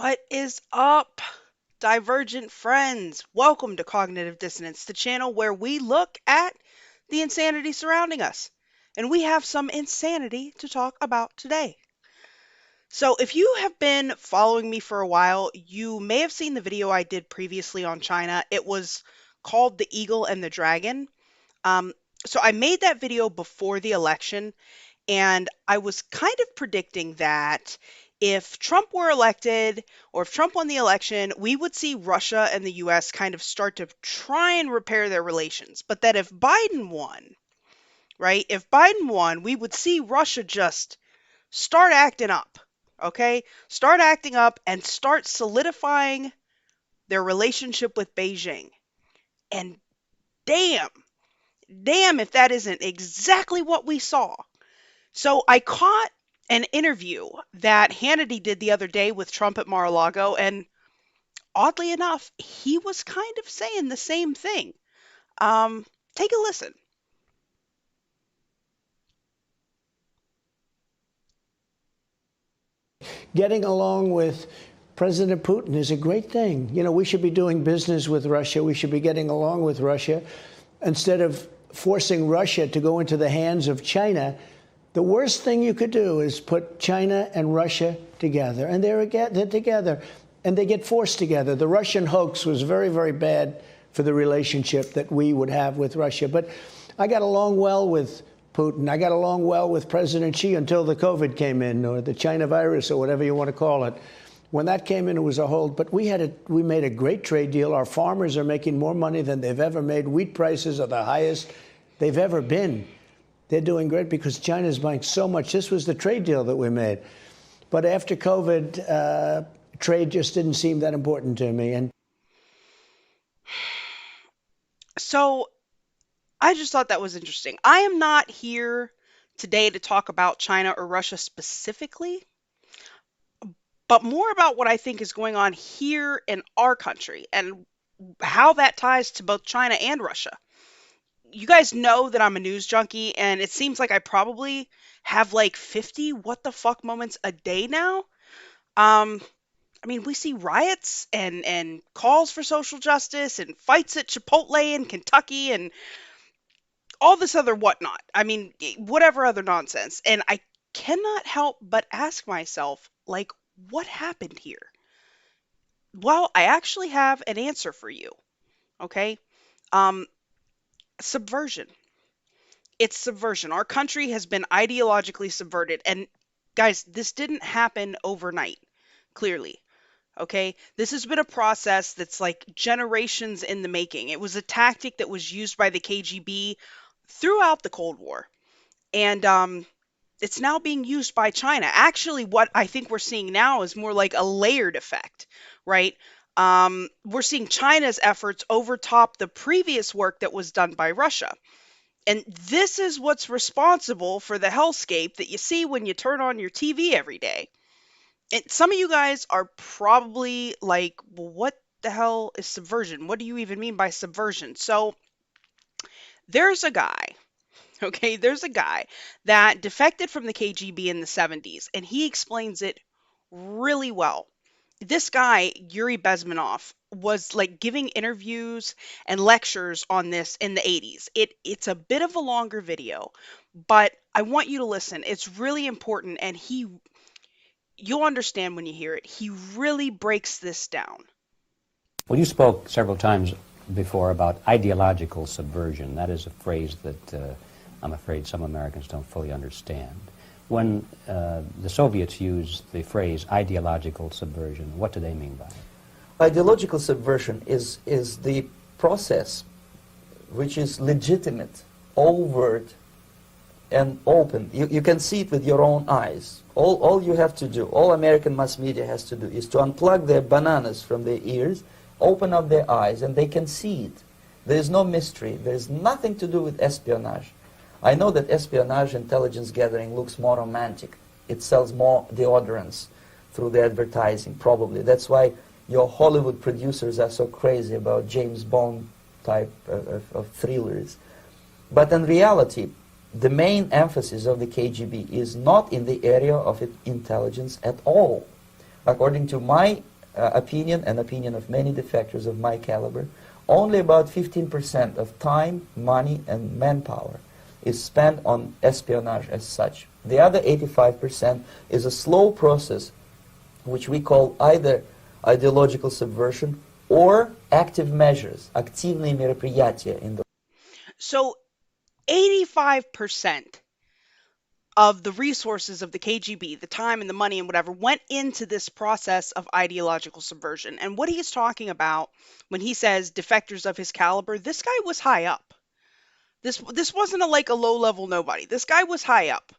What is up, divergent friends? Welcome to Cognitive Dissonance, the channel where we look at the insanity surrounding us. And we have some insanity to talk about today. So, if you have been following me for a while, you may have seen the video I did previously on China. It was called The Eagle and the Dragon. Um, so, I made that video before the election, and I was kind of predicting that if Trump were elected or if Trump won the election, we would see Russia and the US kind of start to try and repair their relations. But that if Biden won, right, if Biden won, we would see Russia just start acting up, okay? Start acting up and start solidifying their relationship with Beijing. And damn, damn if that isn't exactly what we saw. So I caught an interview that Hannity did the other day with Trump at Mar-a-Lago, and oddly enough, he was kind of saying the same thing. Take a listen. Getting along with President Putin is a great thing. You know, we should be doing business with Russia. We should be getting along with Russia instead of forcing Russia to go into the hands of China. The worst thing you could do is put China and Russia together, and they're together, and they get forced together. The Russian hoax was very, very bad for the relationship that we would have with Russia. But I got along well with Putin. I got along well with President Xi until the COVID came in, or the China virus, or whatever you want to call it. When that came in, it was a hold. But we made a great trade deal. Our farmers are making more money than they've ever made. Wheat prices are the highest they've ever been. They're doing great because China's buying so much. This was the trade deal that we made. But after COVID, trade just didn't seem that important to me. And So I just thought that was interesting. I am not here today to talk about China or Russia specifically, but more about what I think is going on here in our country and how that ties to both China and Russia. You guys know that I'm a news junkie, and it seems like I probably have like 50 what the fuck moments a day now. I mean, we see riots and calls for social justice and fights at Chipotle in Kentucky and all this other whatnot. I mean, whatever other nonsense. And I cannot help but ask myself, like, what happened here? Well, I actually have an answer for you. Okay. Um, Subversion. It's subversion. Our country has been ideologically subverted. And guys, this didn't happen overnight, clearly. Okay. This has been a process that's like generations in the making. It was a tactic that was used by the KGB throughout the Cold War. And it's now being used by China. Actually, what I think we're seeing now is more like a layered effect, right? We're seeing China's efforts overtop the previous work that was done by Russia. And this is what's responsible for the hellscape that you see when you turn on your TV every day. And some of you guys are probably like, well, what the hell is subversion? What do you even mean by subversion? So there's a guy, okay, there's a guy that defected from the KGB in the 70s, and he explains it really well. This guy, Yuri Bezmenov, was like giving interviews and lectures on this in the 80s. It's a bit of a longer video, but I want you to listen. It's really important, and you'll understand when you hear it. He really breaks this down. Well, you spoke several times before about ideological subversion. That is a phrase that I'm afraid some Americans don't fully understand. When the Soviets used the phrase ideological subversion, what do they mean by it? Ideological subversion is the process which is legitimate, overt, and open. You can see it with your own eyes. All you have to do, all American mass media has to do, is to unplug their bananas from their ears, open up their eyes, and they can see it. There is no mystery. There is nothing to do with espionage. I know that espionage intelligence gathering looks more romantic. It sells more deodorants through the advertising, probably. That's why your Hollywood producers are so crazy about James Bond type of thrillers. But in reality, the main emphasis of the KGB is not in the area of intelligence at all. According to my opinion and opinion of many defectors of my caliber, only about 15% of time, money, and manpower is spent on espionage as such. The other 85% is a slow process which we call either ideological subversion or active measures, активные мероприятия in the. So 85% of the resources of the KGB, the time and the money and whatever, went into this process of ideological subversion. And what he's talking about when he says defectors of his caliber, this guy was high up. This wasn't like a low-level nobody. This guy was high up,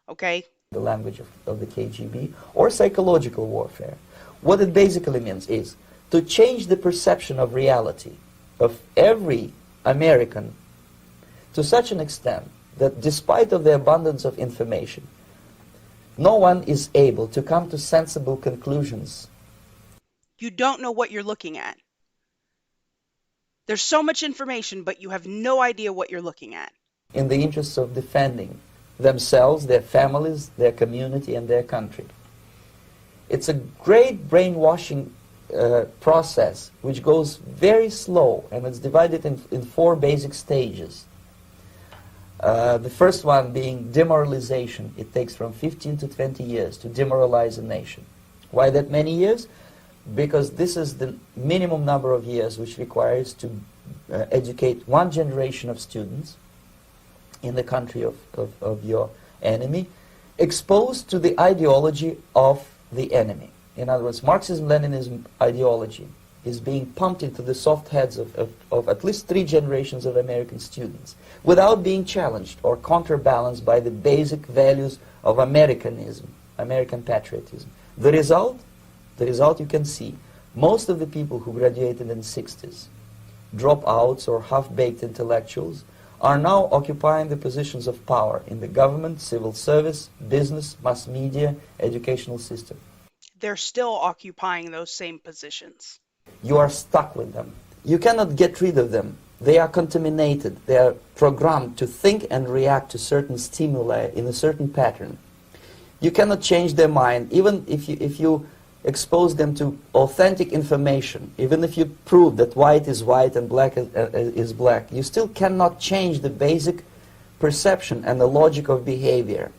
okay? The language of the KGB, or psychological warfare. What it basically means is to change the perception of reality of every American to such an extent that despite of the abundance of information, no one is able to come to sensible conclusions. You don't know what you're looking at. There's so much information, but you have no idea what you're looking at. In the interests of defending themselves, their families, their community, and their country. It's a great brainwashing process which goes very slow, and it's divided in 4 basic stages. The first one being demoralization. It takes from 15 to 20 years to demoralize a nation. Why that many years? Because this is the minimum number of years which requires to educate one generation of students in the country of your enemy, exposed to the ideology of the enemy. In other words, Marxism-Leninism ideology is being pumped into the soft heads of at least 3 generations of American students without being challenged or counterbalanced by the basic values of Americanism, American patriotism. The result you can see. Most of the people who graduated in the 60s, dropouts or half-baked intellectuals, are now occupying the positions of power in the government, civil service, business, mass media, educational system. They're still occupying those same positions. You are stuck with them. You cannot get rid of them. They are contaminated. They are programmed to think and react to certain stimuli in a certain pattern. You cannot change their mind, even if you expose them to authentic information, even if you prove that white is white and black is black, you still cannot change the basic perception and the logic of behavior.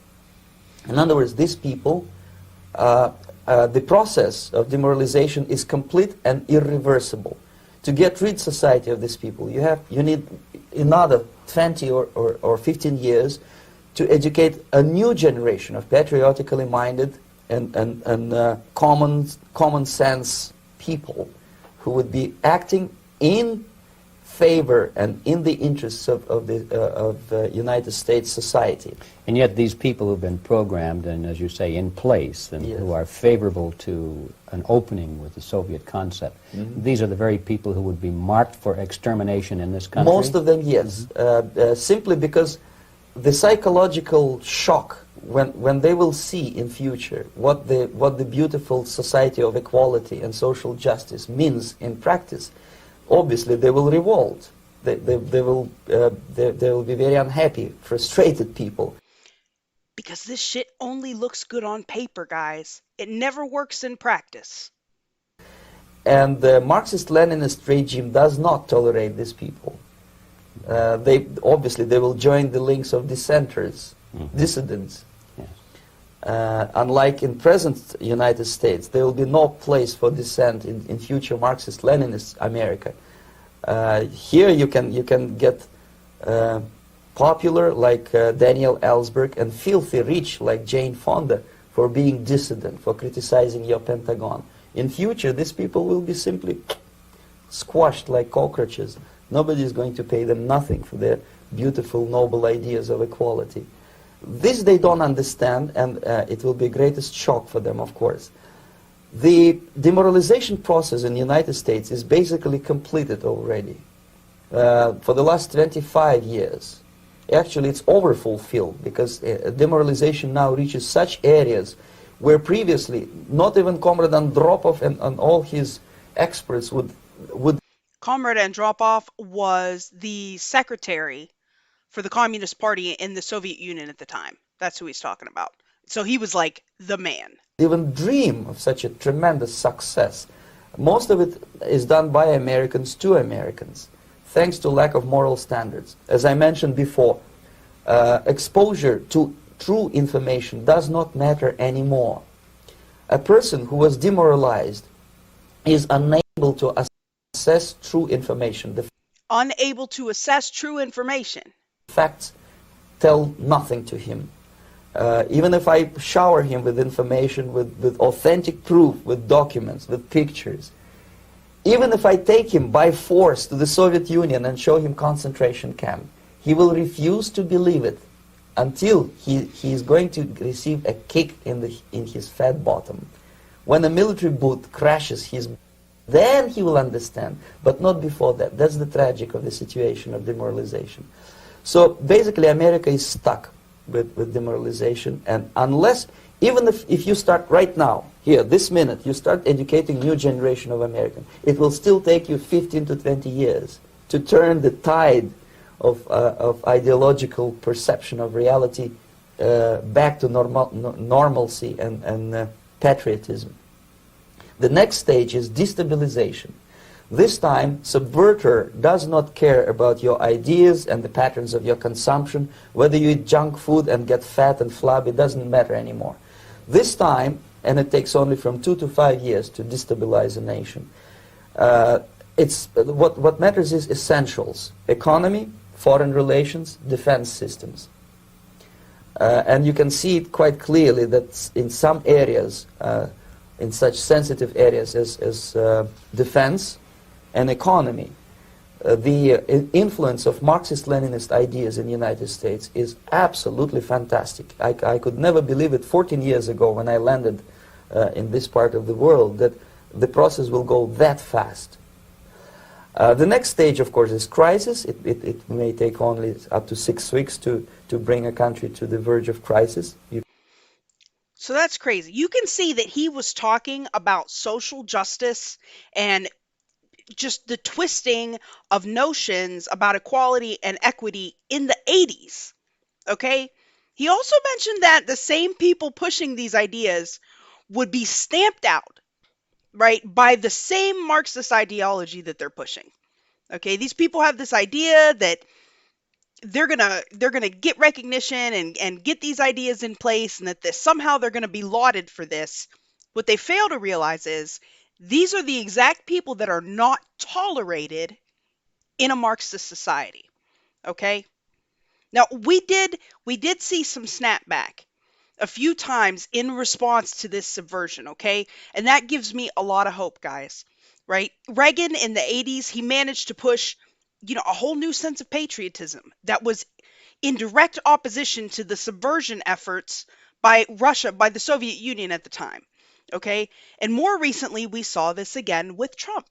In other words, these people, the process of demoralization is complete and irreversible. To get rid society of these people, you need another 20 or 15 years to educate a new generation of patriotically minded and common sense people who would be acting in favor and in the interests of the United States society. And yet these people who've been programmed and, as you say, in place and Yes. who are favorable to an opening with the Soviet concept, these are the very people who would be marked for extermination in this country? Most of them, yes. Simply because the psychological shock when they will see in future what the beautiful society of equality and social justice means in practice, obviously they will revolt. They will be very unhappy, frustrated people. Because this shit only looks good on paper, guys. It never works in practice. And the Marxist-Leninist regime does not tolerate these people. They will join the links of dissenters, dissidents. Yes. Unlike in present United States, there will be no place for dissent in future Marxist-Leninist America. Here you can get popular like Daniel Ellsberg and filthy rich like Jane Fonda for being dissident, for criticizing your Pentagon. In future, these people will be simply squashed like cockroaches. Nobody is going to pay them nothing for their beautiful, noble ideas of equality. This they don't understand, and it will be greatest shock for them, of course. The demoralization process in the United States is basically completed already. For the last 25 years. Actually, it's overfulfilled because demoralization now reaches such areas where previously not even Comrade Andropov and all his experts would. Comrade Andropov was the secretary for the Communist Party in the Soviet Union at the time. That's who he's talking about. So he was like the man. Even dream of such a tremendous success. Most of it is done by Americans to Americans, thanks to lack of moral standards. As I mentioned before, exposure to true information does not matter anymore. A person who was demoralized is unable to assess true information. The Unable to assess true information. facts tell nothing to him. Even if I shower him with information, with authentic proof, with documents, with pictures, even if I take him by force to the Soviet Union and show him concentration camp, he will refuse to believe it until he is going to receive a kick in his fat bottom. When a military boot crashes then he will understand, but not before that. That's the tragic of the situation of demoralization. So basically America is stuck with demoralization, and unless, even if you start right now, here, this minute, you start educating new generation of Americans, it will still take you 15 to 20 years to turn the tide of ideological perception of reality back to normalcy and patriotism. The next stage is destabilization. This time, subverter does not care about your ideas and the patterns of your consumption. Whether you eat junk food and get fat and flabby, it doesn't matter anymore. This time, and it takes only from 2 to 5 years to destabilize a nation, what matters is essentials: economy, foreign relations, defense systems. And you can see it quite clearly that in some areas, in such sensitive areas as defense and economy, the influence of Marxist-Leninist ideas in the United States is absolutely fantastic. I could never believe it 14 years ago when I landed in this part of the world that the process will go that fast. The next stage, of course, is crisis. It may take only up to 6 weeks to bring a country to the verge of crisis. So that's crazy. You can see that he was talking about social justice and just the twisting of notions about equality and equity in the 80s. Okay? He also mentioned that the same people pushing these ideas would be stamped out, right, by the same Marxist ideology that they're pushing. Okay? These people have this idea that they're gonna get recognition and get these ideas in place, and that somehow they're gonna be lauded for this. What they fail to realize is these are the exact people that are not tolerated in a Marxist society. Okay? Now we did see some snapback a few times in response to this subversion, okay? And that gives me a lot of hope, guys. Right? Reagan in the 80s, he managed to push, a whole new sense of patriotism that was in direct opposition to the subversion efforts by Russia, by the Soviet Union at the time. Okay? And more recently, we saw this again with Trump.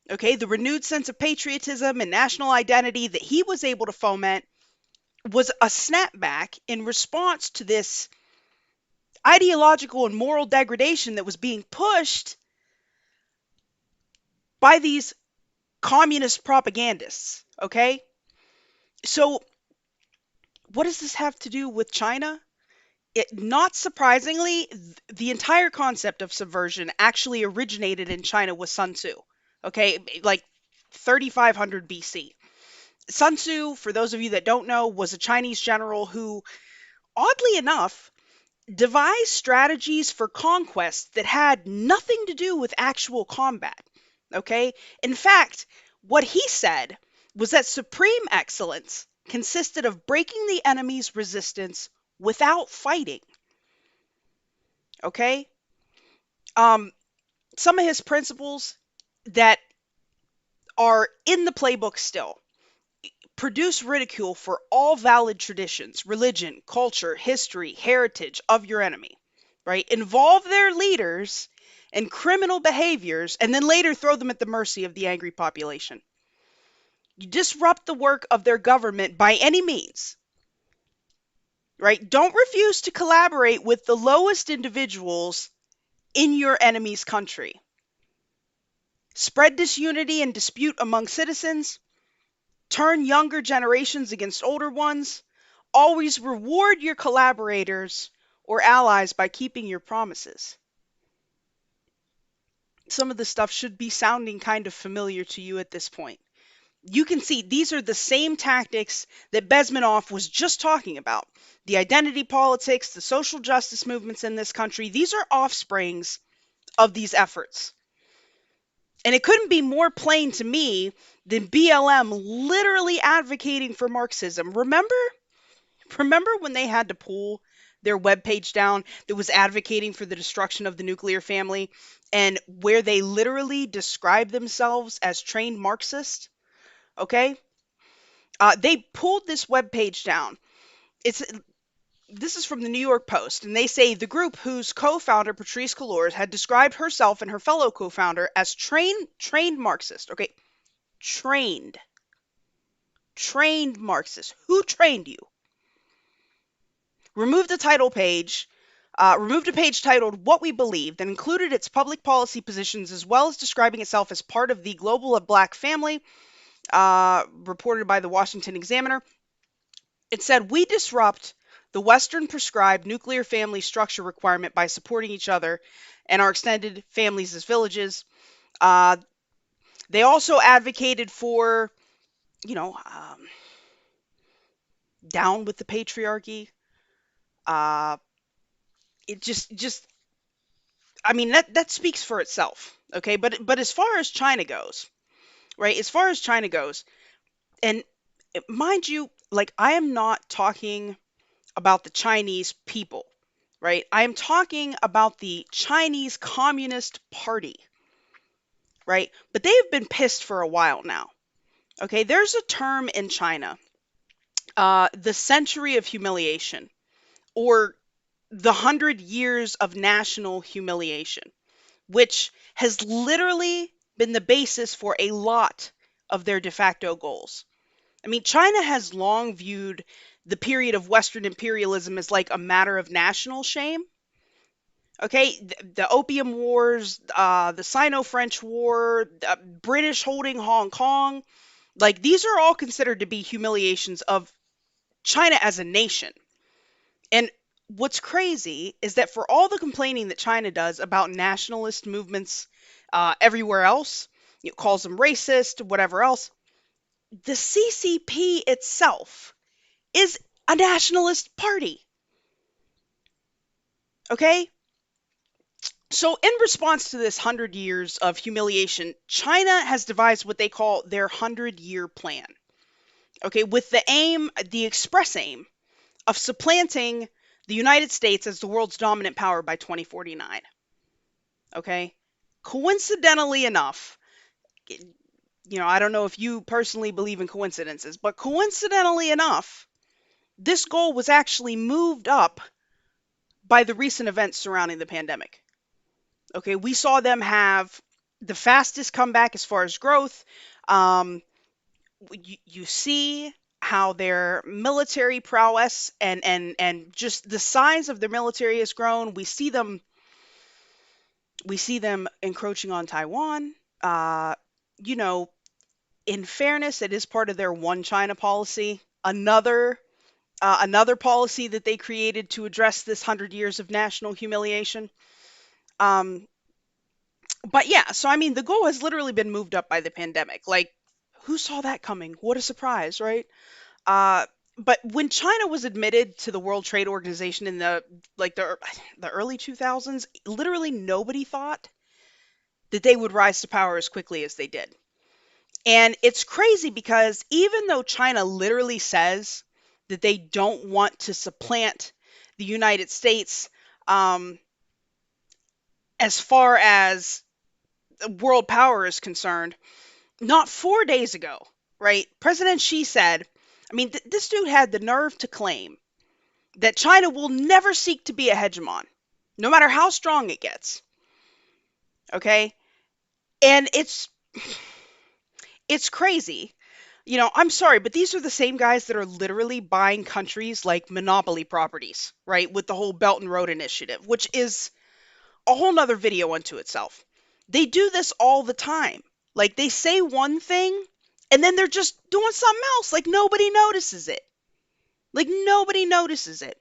Okay? The renewed sense of patriotism and national identity that he was able to foment was a snapback in response to this ideological and moral degradation that was being pushed by these communist propagandists. Okay? So, what does this have to do with China? Not surprisingly, the entire concept of subversion actually originated in China with Sun Tzu. Okay, like 3500 BC. Sun Tzu, for those of you that don't know, was a Chinese general who, oddly enough, devised strategies for conquest that had nothing to do with actual combat. Okay? In fact, what he said was that supreme excellence consisted of breaking the enemy's resistance without fighting. Okay? Um, some of his principles that are in the playbook still: produce ridicule for all valid traditions, religion, culture, history, heritage of your enemy, right? Involve their leaders in criminal behaviors and then later throw them at the mercy of the angry population. You disrupt the work of their government by any means, right? Don't refuse to collaborate with the lowest individuals in your enemy's country. Spread disunity and dispute among citizens. Turn younger generations against older ones. Always reward your collaborators or allies by keeping your promises. Some of this stuff should be sounding kind of familiar to you at this point. You can see these are the same tactics that Bezmenov was just talking about. The identity politics, the social justice movements in this country, these are offsprings of these efforts. And it couldn't be more plain to me than BLM literally advocating for Marxism. Remember when they had to pull their webpage down that was advocating for the destruction of the nuclear family, and where they literally described themselves as trained Marxists? Okay? They pulled this webpage down. This is from the New York Post, and they say the group whose co-founder Patrice Cullors had described herself and her fellow co-founder as trained Marxist. Okay, trained Marxist. Who trained you? Removed a page titled "What We Believe" that included its public policy positions as well as describing itself as part of the global black family, reported by the Washington Examiner. It said, "We disrupt the Western prescribed nuclear family structure requirement by supporting each other and our extended families as villages." They also advocated for, you know, down with the patriarchy. Uh, it just, I mean, that speaks for itself. Okay, but as far as China goes, right? As far as China goes, and mind you, like, I am not talking about the Chinese people, right? I am talking about the Chinese Communist Party, right? But they have been pissed for a while now. Okay, there's a term in China, the century of humiliation, or the 100 years of national humiliation, which has literally been the basis for a lot of their de facto goals. I mean, China has long viewed the period of Western imperialism as like a matter of national shame. Okay, the Opium Wars, the Sino-French War, the British holding Hong Kong, like these are all considered to be humiliations of China as a nation. And what's crazy is that for all the complaining that China does about nationalist movements everywhere else, it calls them racist, whatever else, the CCP itself is a nationalist party. Okay? So, in response to this 100 years of humiliation, China has devised what they call their 100-year plan. Okay, with the express aim of supplanting the United States as the world's dominant power by 2049. Okay? Coincidentally enough, I don't know if you personally believe in coincidences, but coincidentally enough, this goal was actually moved up by the recent events surrounding the pandemic. Okay, we saw them have the fastest comeback as far as growth. You see how their military prowess and just the size of their military has grown. We see them encroaching on Taiwan. You know, in fairness, it is part of their one China policy. Another policy that they created to address this 100 years of national humiliation. Um, but yeah, so I mean, the goal has literally been moved up by the pandemic. Like, who saw that coming? What a surprise, right? Uh, but when China was admitted to the World Trade Organization in the early 2000s, literally nobody thought that they would rise to power as quickly as they did. And it's crazy because even though China literally says that they don't want to supplant the United States, um, as far as world power is concerned, not 4 days ago, right? President Xi said, I mean, this dude had the nerve to claim that China will never seek to be a hegemon, no matter how strong it gets. Okay? And it's crazy. I'm sorry, but these are the same guys that are literally buying countries like monopoly properties, right? With the whole Belt and Road Initiative, which is a whole nother video unto itself. They do this all the time. Like they say one thing and then they're just doing something else. Like nobody notices it. Like nobody notices it.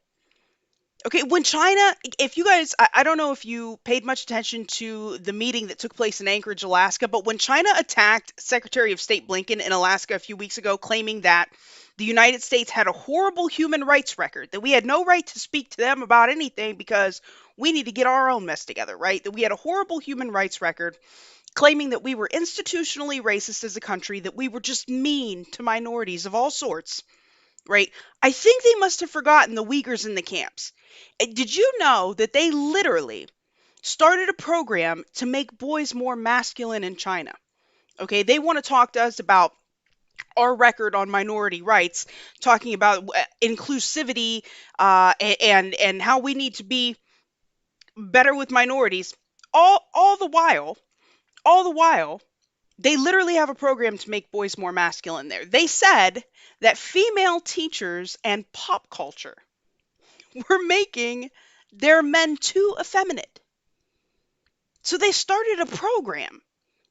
Okay, when China, if you guys, I don't know if you paid much attention to the meeting that took place in Anchorage, Alaska, but when China attacked Secretary of State Blinken in Alaska a few weeks ago, claiming that the United States had a horrible human rights record, that we had no right to speak to them about anything because we need to get our own mess together, right? That we had a horrible human rights record, claiming that we were institutionally racist as a country, that we were just mean to minorities of all sorts, right? I think they must have forgotten the Uyghurs in the camps. Did you know that they literally started a program to make boys more masculine in China? Okay, they want to talk to us about our record on minority rights, talking about inclusivity, and how we need to be better with minorities. All the while, they literally have a program to make boys more masculine there. They said that female teachers and pop culture were making their men too effeminate. So they started a program.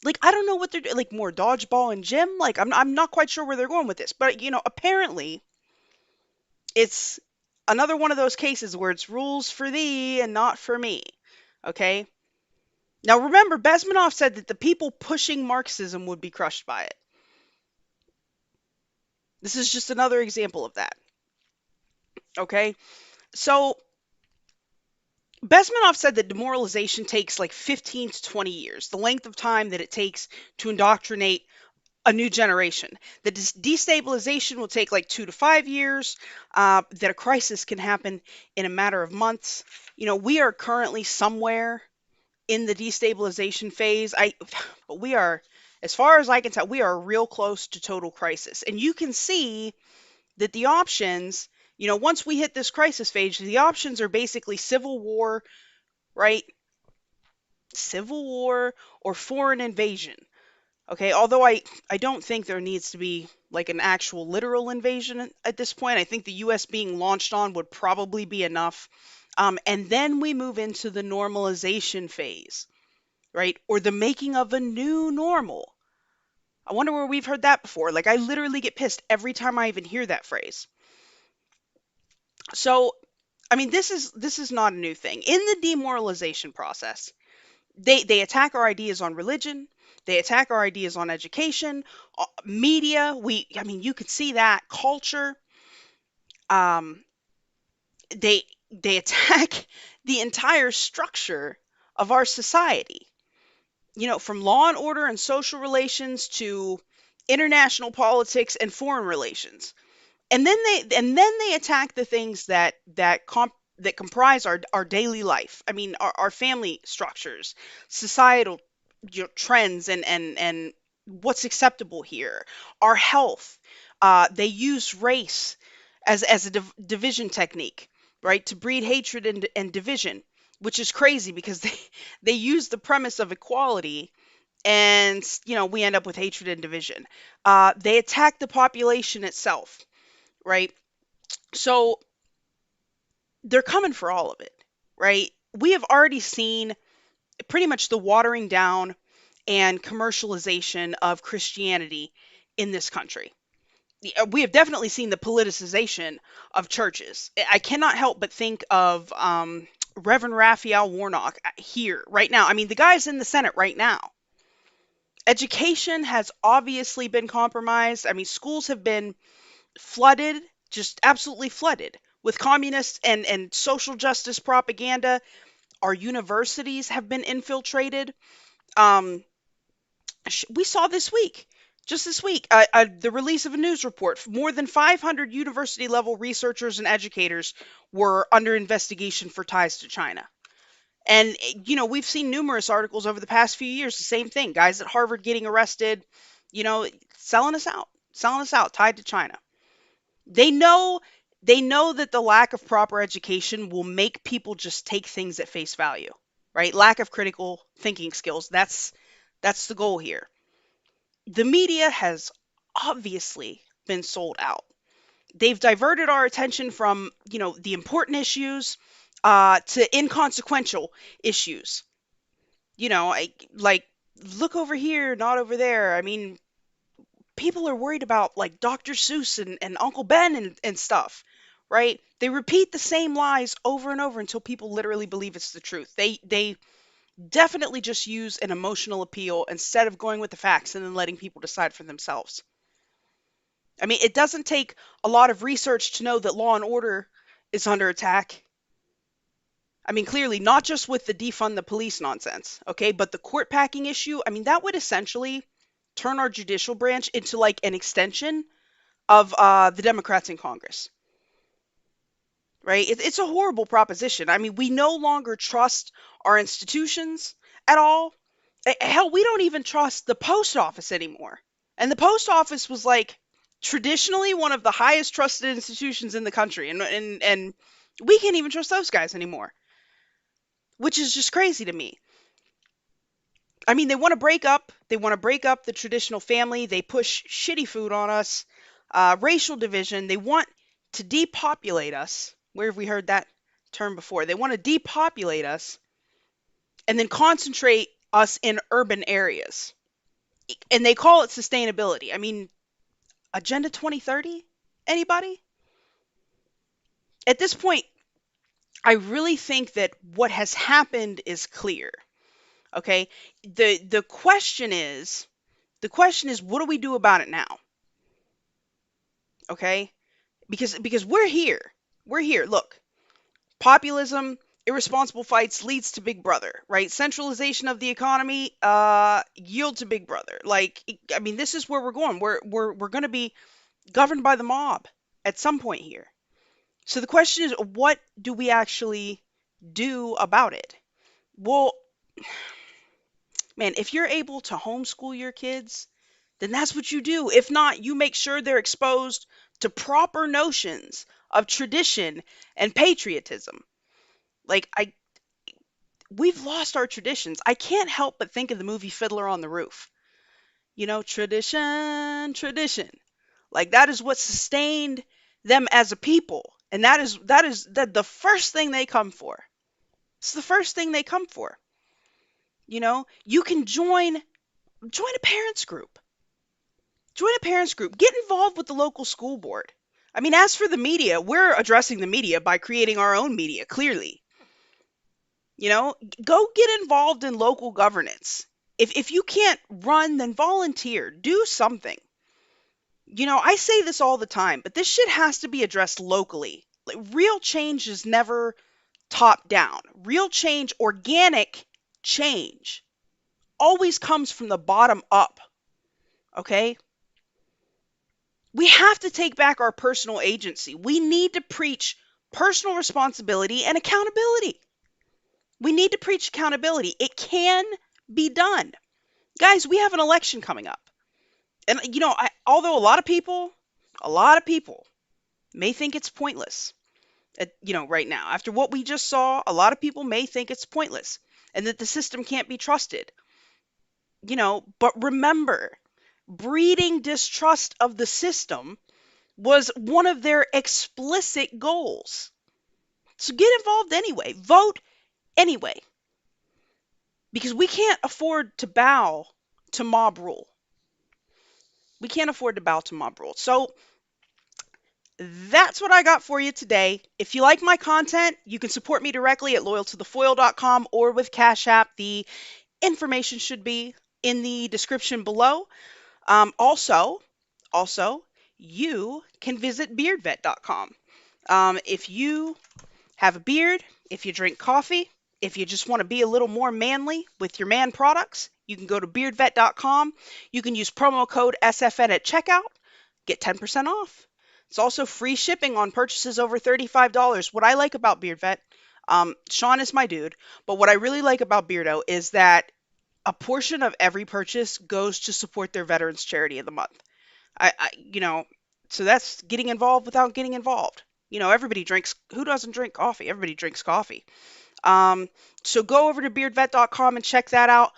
Like I don't know what they're doing, like more dodgeball and gym. Like I'm not quite sure where they're going with this, but apparently it's another one of those cases where it's rules for thee and not for me. Okay? Now remember, Bezmenov said that the people pushing Marxism would be crushed by it. This is just another example of that. Okay? So Bezmenov said that demoralization takes like 15 to 20 years, the length of time that it takes to indoctrinate a new generation. That destabilization will take like 2 to 5 years, that a crisis can happen in a matter of months. We are currently somewhere in the destabilization phase. But we are, as far as I can tell, we are real close to total crisis. And you can see that the options, once we hit this crisis phase, the options are basically civil war, right? Civil war or foreign invasion. Okay, although I don't think there needs to be like an actual literal invasion at this point. I think the US being launched on would probably be enough. And then we move into the normalization phase, right? Or the making of a new normal. I wonder where we've heard that before. Like I literally get pissed every time I even hear that phrase. So, I mean, this is not a new thing. In the demoralization process, they attack our ideas on religion, they attack our ideas on education, media. I mean, you could see that culture. Um, they attack the entire structure of our society. From law and order and social relations to international politics and foreign relations. And then they attack the things that comprise our daily life. I mean, our family structures, societal trends, and what's acceptable here, our health. They use race as a division technique, right, to breed hatred and division, which is crazy because they use the premise of equality, and we end up with hatred and division. They attack the population itself, right? So they're coming for all of it, right? We have already seen pretty much the watering down and commercialization of Christianity in this country. We have definitely seen the politicization of churches. I cannot help but think of Reverend Raphael Warnock here right now. I mean, the guy's in the Senate right now. Education has obviously been compromised. I mean, schools have been flooded just absolutely flooded with communist and social justice propaganda. Our universities have been infiltrated. Um, we saw this week, just this week, the release of a news report. More than 500 university level researchers and educators were under investigation for ties to China. And, we've seen numerous articles over the past few years, the same thing. Guys at Harvard getting arrested, you know, selling us out, tied to China. They know they know that the lack of proper education will make people just take things at face value, right? Lack of critical thinking skills. That's the goal here. The media has obviously been sold out. They've diverted our attention from, the important issues to inconsequential issues. Like, look over here, not over there. I mean, people are worried about like Dr. Seuss and Uncle Ben and stuff, right? They repeat the same lies over and over until people literally believe it's the truth. They definitely just use an emotional appeal instead of going with the facts and then letting people decide for themselves. I mean, it doesn't take a lot of research to know that law and order is under attack. I mean, clearly, not just with the defund the police nonsense, okay, but the court packing issue, I mean, that would essentially turn our judicial branch into like an extension of the Democrats in Congress, right? It's a horrible proposition. I mean, we no longer trust our institutions at all. Hell, we don't even trust the post office anymore. And the post office was like traditionally one of the highest trusted institutions in the country, and we can't even trust those guys anymore, which is just crazy to me. I mean, they want to break up. They want to break up the traditional family. They push shitty food on us, racial division. They want to depopulate us. Where have we heard that term before? They want to depopulate us and then concentrate us in urban areas. And they call it sustainability. I mean, Agenda 2030? Anybody? At this point, I really think that what has happened is clear. Okay? The question is what do we do about it now? Okay? Because we're here. We're here. Look, populism, irresponsible fights leads to Big Brother, right? Centralization of the economy yield to Big Brother. Like, I mean, this is where we're going. We're going to be governed by the mob at some point here. So the question is, what do we actually do about it? Well, man, if you're able to homeschool your kids, then that's what you do. If not, you make sure they're exposed to proper notions of tradition and patriotism. Like, we've lost our traditions. I can't help but think of the movie Fiddler on the Roof. Tradition, tradition. Like, that is what sustained them as a people. And that is the first thing they come for. It's the first thing they come for. You can join a parents group. Join a parents group. Get involved with the local school board. I mean, as for the media, we're addressing the media by creating our own media, clearly. Go get involved in local governance. If you can't run, then volunteer. Do something. I say this all the time, but this shit has to be addressed locally. Like, real change is never top down. Real change, organic change, always comes from the bottom up. Okay? We have to take back our personal agency. We need to preach personal responsibility and accountability. We need to preach accountability. It can be done. Guys, we have an election coming up. And although a lot of people may think it's pointless, right now, after what we just saw, a lot of people may think it's pointless and that the system can't be trusted. But remember, breeding distrust of the system was one of their explicit goals. So get involved anyway. Vote anyway. Because we can't afford to bow to mob rule. We can't afford to bow to mob rule. So that's what I got for you today. If you like my content, you can support me directly at loyal2ThaFoil.com or with Cash App. The information should be in the description below. Also, you can visit beardvet.com. If you have a beard, if you drink coffee, if you just want to be a little more manly with your man products, you can go to beardvet.com. You can use promo code SFN at checkout, get 10% off. It's also free shipping on purchases over $35. What I like about BeardVet, Sean is my dude, but what I really like about Beardo is that a portion of every purchase goes to support their veterans charity of the month. You know, so that's getting involved without getting involved. Everybody drinks. Who doesn't drink coffee? Everybody drinks coffee. Um, so go over to beardvet.com and check that out.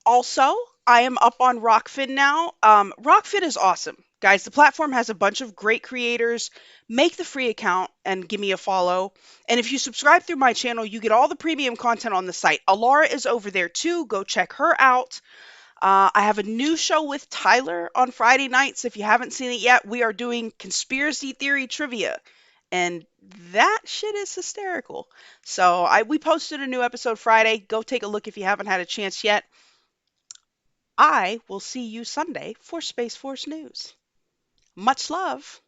Also, I am up on Rokfin now. Rokfin is awesome. Guys, the platform has a bunch of great creators. Make the free account and give me a follow. And if you subscribe through my channel, you get all the premium content on the site. Alara is over there too. Go check her out. I have a new show with Tyler on Friday nights. If you haven't seen it yet, we are doing conspiracy theory trivia. And that shit is hysterical. So we posted a new episode Friday. Go take a look if you haven't had a chance yet. I will see you Sunday for Space Force News. Much love.